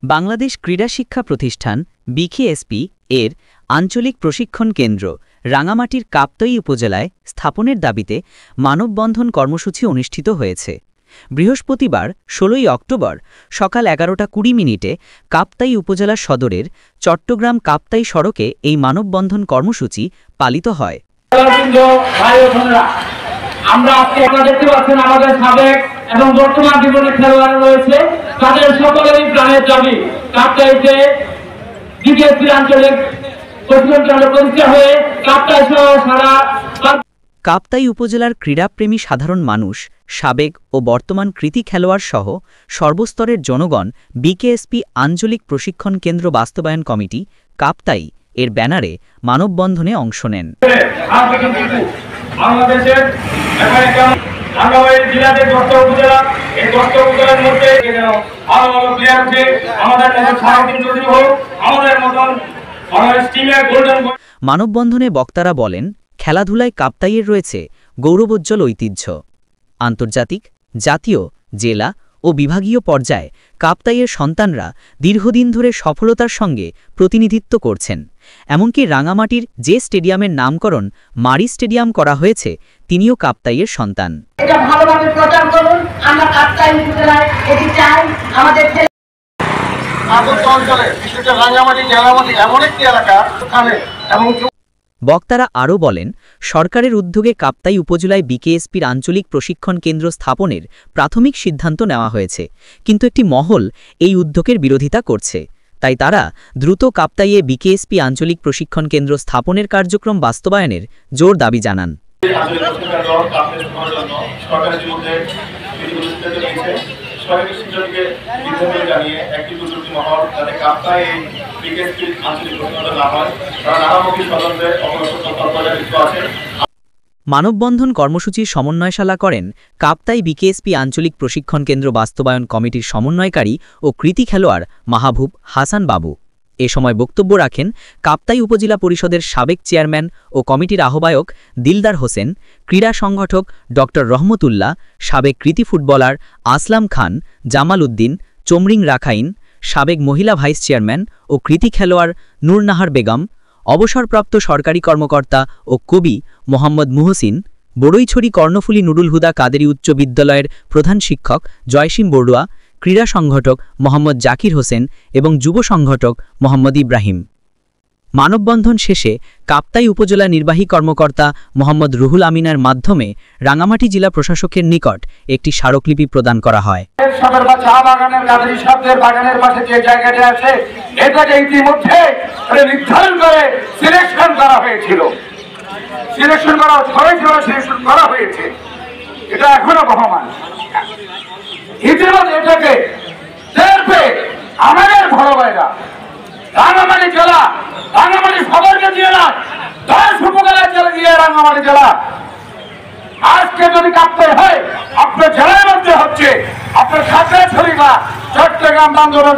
বাংলাদেশ ক্রীড়া শিক্ষা প্রতিষ্ঠান বিকেএসপি এর আঞ্চলিক প্রশিক্ষণ কেন্দ্র রাঙামাটির কাপ্তাই উপজেলায় স্থাপনের দাবিতে মানববন্ধন কর্মসূচি অনুষ্ঠিত হয়েছে। বৃহস্পতিবার ১৬ অক্টোবর সকাল ১১:২০ কাপ্তাই উপজেলা সদরের চট্টগ্রাম কাপ্তাই সড়কে এই মানববন্ধন কর্মসূচি পালিত হয়। আমরা আজকে আপনারা দেখতে পাচ্ছেন আমাদের সাবেক এবং বর্তমান জীবনের খেলোয়াড় রয়েছে, তাদের সকলেরই প্রাণের দাবি কাপ্তাইতে বিকেএসপি আঞ্চলিক প্রশিক্ষণ কেন্দ্র প্রতিষ্ঠা হয়ে কাপ্তাই সহ সারা কাপ্তাই উপজেলার ক্রীড়াপ্রেমী সাধারণ মানুষ, সাবেক ও বর্তমান কৃতি খেলোয়াড় সহ সর্বস্তরের জনগণ বিকেএসপি আঞ্চলিক প্রশিক্ষণ কেন্দ্র বাস্তবায়ন কমিটি কাপ্তাই এর ব্যানারে মানববন্ধনে অংশ নেন। মানববন্ধনে বক্তারা বলেন, খেলাধুলায় কাপ্তাইয়ের রয়েছে গৌরবোজ্জ্বল ঐতিহ্য। আন্তর্জাতিক, জাতীয়, জেলা ও বিভাগীয় পর্যায়ে কাপ্তাইয়ের সন্তানরা দীর্ঘদিন ধরে সফলতার সঙ্গে প্রতিনিধিত্ব করছেন। এমনকি রাঙামাটির যে স্টেডিয়ামের নামকরণ মারি স্টেডিয়াম করা হয়েছে, তিনিও কাপ্তাইয়ের সন্তান। এটা ভালোভাবে প্রচার করুন। আমরা কাপ্তাই উপজেলায় এটি চাই। আমাদের অঞ্চলে বিশেষ করে রাঙামাটি জেলামাটি এমন একটি এলাকা ওখানে এবং বক্তারা আরও বলেন, সরকারের উদ্যোগে কাপ্তাই উপজেলায় বিকেএসপির আঞ্চলিক প্রশিক্ষণ কেন্দ্র স্থাপনের প্রাথমিক সিদ্ধান্ত নেওয়া হয়েছে, কিন্তু একটি মহল এই উদ্যোগের বিরোধিতা করছে। তাই তারা দ্রুত কাপ্তাইয়ে বিকেএসপি আঞ্চলিক প্রশিক্ষণ কেন্দ্র স্থাপনের কার্যক্রম বাস্তবায়নের জোর দাবি জানান। মানববন্ধন কর্মসূচির সমন্বয়শালা করেন কাপ্তাই বিকেএসপি আঞ্চলিক প্রশিক্ষণ কেন্দ্র বাস্তবায়ন কমিটির সমন্বয়কারী ও কৃতি খেলোয়াড় মাহবুব হাসান বাবু। এ সময় বক্তব্য রাখেন কাপ্তাই উপজেলা পরিষদের সাবেক চেয়ারম্যান ও কমিটির আহ্বায়ক দিলদার হোসেন, ক্রীড়া সংগঠক ড রহমতুল্লাহ, সাবেক কৃতি ফুটবলার আসলাম খান, জামাল উদ্দিন, চমরিং রাখাইন, সাবেক মহিলা ভাইস চেয়ারম্যান ও কৃতি খেলোয়াড় নূরনাহার বেগম, অবসরপ্রাপ্ত সরকারি কর্মকর্তা ও কবি মোহাম্মদ মুহসিন, বড়ইছড়ি কর্ণফুলী নুরুল হুদা কাদেরী উচ্চ বিদ্যালয়ের প্রধান শিক্ষক জয়সিম বড়ুয়া, ক্রীড়া সংগঠক মোহাম্মদ জাকির হোসেন এবং যুব সংগঠক মোহাম্মদ ইব্রাহিম। মানববন্ধন শেষে কাপ্তাই উপজেলা নির্বাহী কর্মকর্তা মোহাম্মদ রুহুল আমিনার মাধ্যমে রাঙামাটি জেলা প্রশাসকের নিকট একটি স্মারকলিপি প্রদান করা হয়। এটা এখনো বহমান। ইতিমধ্যে এটাকে আমাদের বড় ভাইরা রাঙামাটি জেলা, রাঙামাটি সদরকে দিয়ে না 10 উপজেলা জেলা দিয়ে রাঙামাটি জেলা আজকে যদি কাপ্তাই হয়, আপনার জেলার মধ্যে হচ্ছে আপনার খাগড়াছড়ি বা চট্টগ্রাম বান্দরবান